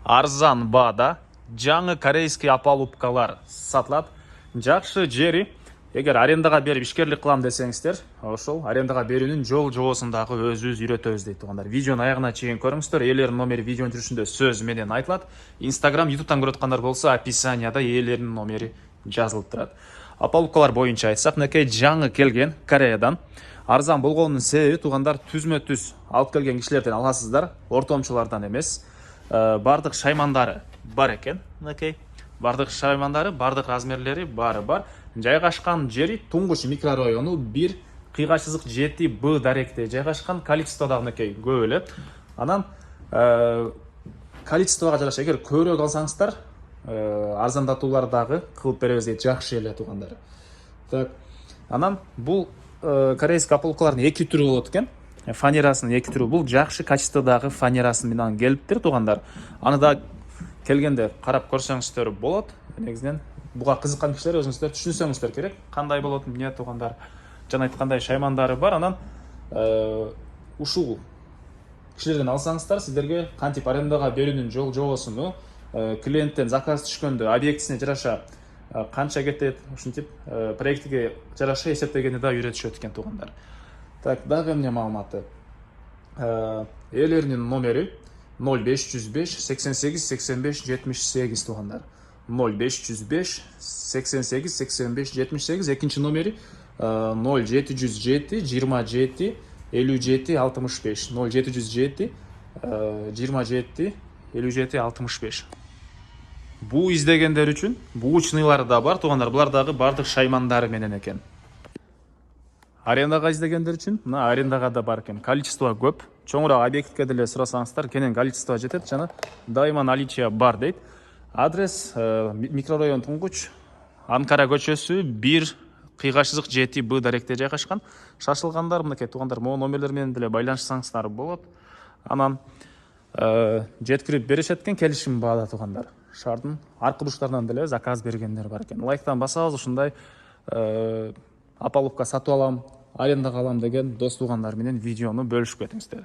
арзан баада жаңы корейский опалубкалар сатылат. Жакшы жери, эгер арендага берип ишкерлик кылам десеңиздер, ошол арендага берүүнүн жол жобосундагы өзүбүз үйрөтөбүз дейт туугандар. Видеону аягына чейин көрүңүздөр. Ээлеринин номери видеонун жүрүшүндө сөз менен айтылат. Instagram, YouTube'тан көрүп аткандар болсо, описанияда ээлеринин номери жазылып турат. Опалубкалар боюнча айтсак, мынакей жаңы келген Кореядан. Арзан болгонунун себеби туугандар, түзмө-түз алып келген кишилерден аласыздар, ортомчулардан эмес. Бардык шаймандары бар экен, мынакей. Бардык шаймандары, бардык размерлери бары бар. Жайгашкан жери Туңгуч микрорайону 1 кыйгачсыздык 7Б даректе жайгашкан. Количество дагы мынакей көп эле. Анан количествого жараша эгер көбүрөөк алсаңыздар, арзандатуулар дагы кылып беребиз дейт. Жакшы эле туугандар. Так, анан бул корейский опалубкалардын эки түрү болот экен. Фанерасынын эки түрү. Бул жакшы качестводагы фанерасы менен келиптир туугандар. Аны да келгенде карап көрсөңүздөр болот. Негизинен буга кызыккан кишилер өзүңүздөр түшүнсөңүздөр керек. Кандай болот эмне туугандар? Жана айткандай шаймандары бар. Анан ушул кишилерден алсаңыздар, сиздерге кантип арендага берүүнүн жол жобосуну, клиенттен заказ түшкөндө объектисине жараша канча кетет, ушинтип проектиге жараша эсептегенди да үйрөтүшөт экен туугандар. Так, дагы эмне маалыматы? Ээлеринин номери 0505 88 85 78 туугандар. 0505 88 85 78. Экинчи номери 0707 27 57 65. 0707 27 57 65. Бу издегендер үчүн буучнылар да бар туугандар. Булар дагы бардык шаймандары менен экен. Арендага издегендер үчүн мына арендага да бар экен. Количество көп. Чоңураак объектке деле сурасаңыздар, кенен количество жетет жана дайыма наличие бар дейт. Адрес микрорайон Туңгуч, Анкара көчөсү 1 кыйгачсыздык 7Б даректе жайгашкан. Шашылгандар мынакей туугандар, могу номерлер менен деле байланышсаңыздар болот. Анан жеткирип беришет экен келишим баада туугандар. Шаардын аркы бурчтарынан деле заказ бергендер бар экен. Лайктан басабыз, ушундай опалубка сатып алам, арендага алам деген дос туугандар менен видеону бөлүшүп кетиңиздер.